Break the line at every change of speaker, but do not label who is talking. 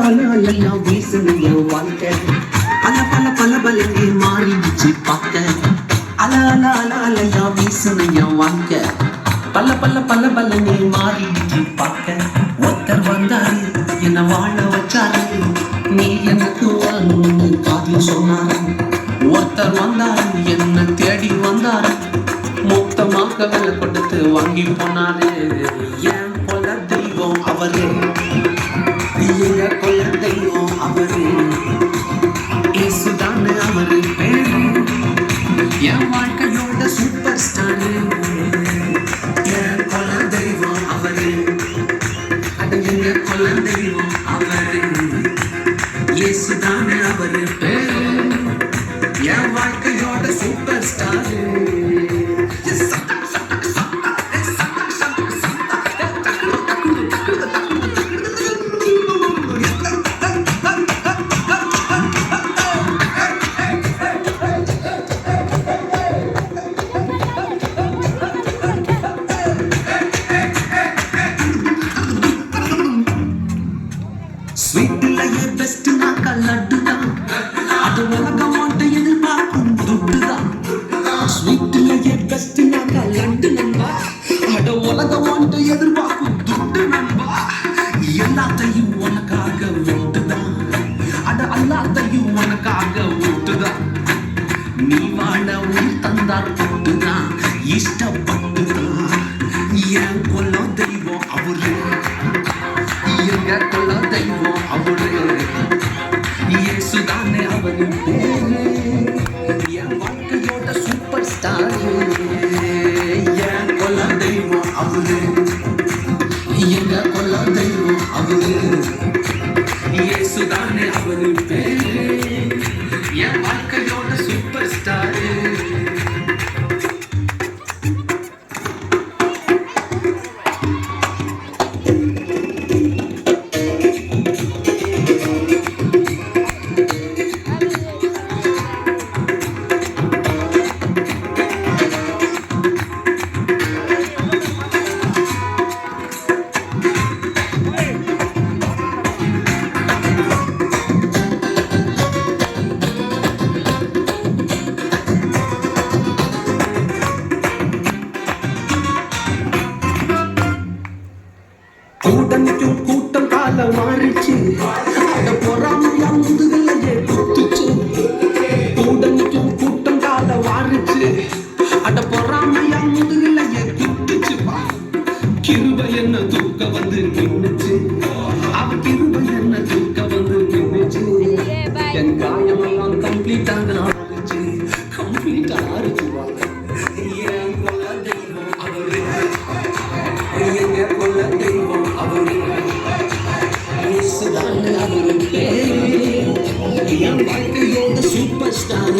எல்லாம் வீசுன என் வாழ்க்கை பல பல பல பலனே மாறிடுச்சு பார்க்க அல அல அல அலையா வீசுன என் வாழ்க்கை பல பல பல பலனே மாறிடுச்சு பார்க்க ஒருத்தர் வந்தாரு என்ன வாழ வச்சாரு நீ எனக்கு வாழணும்னு காதில் சொன்னாரு ஒருத்தர் வந்தாரு என்ன தேடி வந்தாரு மொத்தமாக விலை கொடுத்து வாங்கி போனாரு என் கொல தெய்வம் அவரு எங்க கொல தெய்வம் அவரு இயேசுதானே அவரு பேரு என் வாழ்க்கையோட சூப்பர் ஸ்டாரு என் கொல தெய்வம் அவரு அது எங்க கொல தெய்வம் அவரு இயேசுதானே அவரு பேரு என் வாழ்க்கையோட சூப்பர் ஸ்டாரு ஸ்வீட்லயே பெஸ்ட் நாக்க லட்டுதான் அது உலகம் ஒன்று எதிர்பார்க்கும் துட்டுதான் ஸ்வீட்லயே பெஸ்ட் நாக்க லட்டு நண்பா அது உலகம் ஒன்று எதிர்பார்க்கும் துட்டு நண்பா எல்லாத்தையும் உனக்காக விட்டுதான் அது எல்லாத்தையும் உனக்காக விட்டுதான் நீ வாழ உன் தந்தார் போட்டுதான் இஷ்டப்பட்டுதான் என் கொல்ல தெய்வம் அவரு எங்க கொல்ல தெய்வம் அவரு இயேசுதானே அவரு பேரு என் வாழ்க்கையோட சூப்பர் ஸ்டார் என் கொல்ல தெய்வம் அவரு எங்க கொல்ல தெய்வம் அவரு இயேசுதானே அவரு பேரு என் வாழ்க்கையோட சூப்பர் ஸ்டார் கூட்டணிக்கும் கூட்டம் காலம் மாறிச்சு அட பொறாமையா முதுகலையே குத்துச்சு கூட்டணிக்கும் கூட்டம் காலம் மாறிச்சு அட பொறாமையா முதுகலையே குத்துச்சு கிருபை என்ன தூக்க வந்து நின்னுச்சு அவ கிருபை என்ன தூக்க வந்து நின்னுச்சு என் காயமெல்லாம் கம்ப்ளீட்டாக ஆரம்பிச்சு கம்ப்ளீட் ஆரம்பிச்சு என் கொல்ல தெய்வம் அவரு எங்க கொல்ல தெய்வம் அவரு இயேசுதானே அவரு பேரு என் வாழ்க்கையோட சூப்பர் ஸ்டார்